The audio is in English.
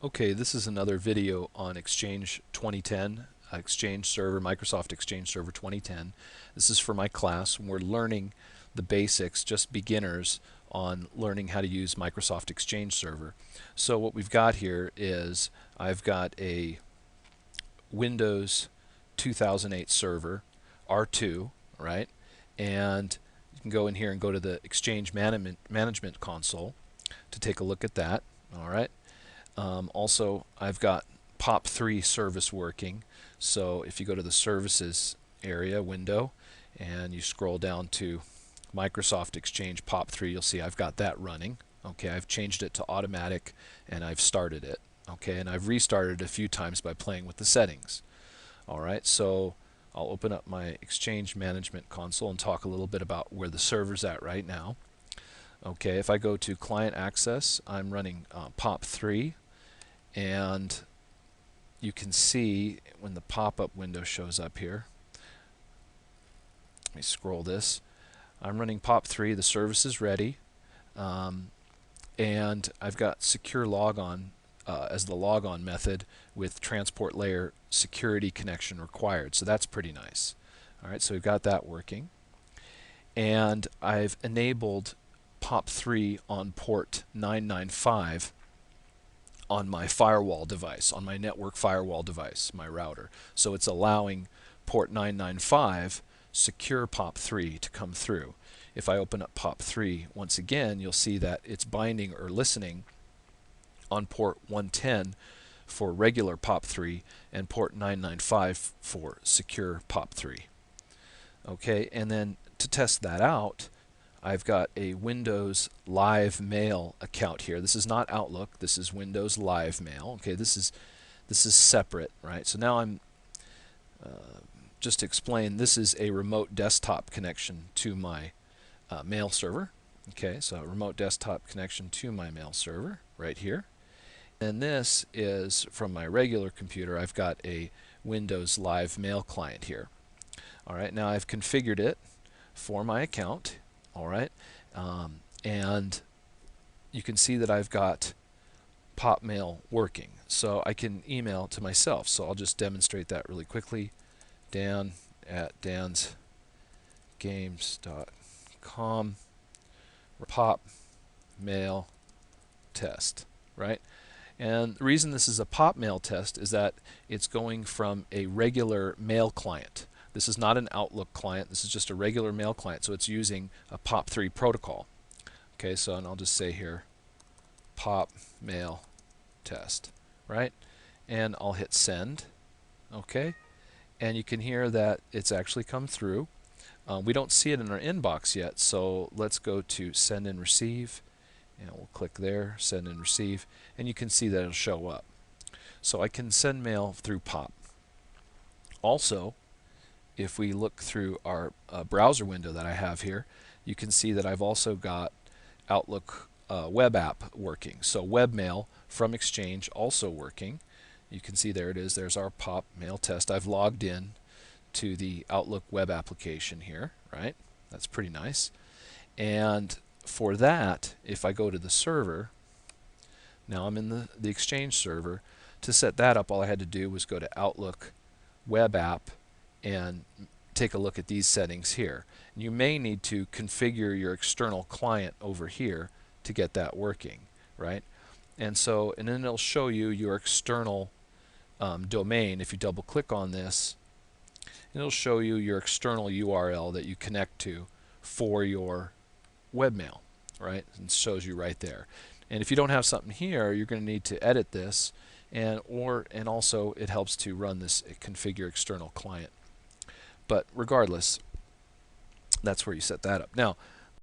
Okay, this is another video on Exchange 2010, Exchange Server, Microsoft Exchange Server 2010. This is for my class, and we're learning the basics, just beginners, on learning how to use Microsoft Exchange Server. So what we've got here is I've got a Windows 2008 server, R2, right? And you can go in here and go to the Exchange Management Console to take a look at that, all right? Also, I've got POP3 service working. So if you go to the services area window and you scroll down to Microsoft Exchange POP3, you'll see I've got that running. Okay, I've changed it to automatic and I've started it. Okay, and I've restarted it a few times by playing with the settings. All right, so I'll open up my Exchange Management Console and talk a little bit about where the server's at right now. Okay, if I go to Client Access, I'm running POP3. And you can see when the pop-up window shows up here, let me scroll this, I'm running POP3, the service is ready, and I've got secure logon as the logon method with transport layer security connection required, so that's pretty nice. Alright, so we've got that working, and I've enabled POP3 on port 995 on my firewall device, on my network firewall device, my router. So it's allowing port 995 secure POP3 to come through. If I open up POP3 once again, you'll see that it's binding or listening on port 110 for regular POP3 and port 995 for secure POP3. Okay, and then to test that out, I've got a Windows Live Mail account here. This is not Outlook. This is Windows Live Mail. Okay, this is separate, right? So now I'm just to explain. This is a remote desktop connection to my mail server. Okay, so a remote desktop connection to my mail server right here. And this is from my regular computer. I've got a Windows Live Mail client here. All right, now I've configured it for my account. All right, and you can see that I've got PopMail working, so I can email to myself. So I'll just demonstrate that really quickly. Dan@dansgames.com, PopMail test, right? And the reason this is a PopMail test is that it's going from a regular mail client. This is not an Outlook client. This is just a regular mail client. So it's using a POP3 protocol. Okay, so and I'll just say here, pop mail test, right? And I'll hit send. Okay, and you can hear that it's actually come through. We don't see it in our inbox yet, so let's go to send and receive, and we'll click there, send and receive, and you can see that it'll show up. So I can send mail through POP. Also, if we look through our browser window that I have here, you can see that I've also got Outlook web app working. So webmail from Exchange also working. You can see there it is. There's our POP mail test. I've logged in to the Outlook web application here, right? That's pretty nice. And for that, if I go to the server, now I'm in the Exchange server. To set that up, all I had to do was go to Outlook web app and take a look at these settings here. You may need to configure your external client over here to get that working, right? And then it'll show you your external domain. If you double click on this, it'll show you your external URL that you connect to for your webmail, right? And it shows you right there. And if you don't have something here, you're going to need to edit this, and also it helps to run this configure external client. But regardless, that's where you set that up. Now,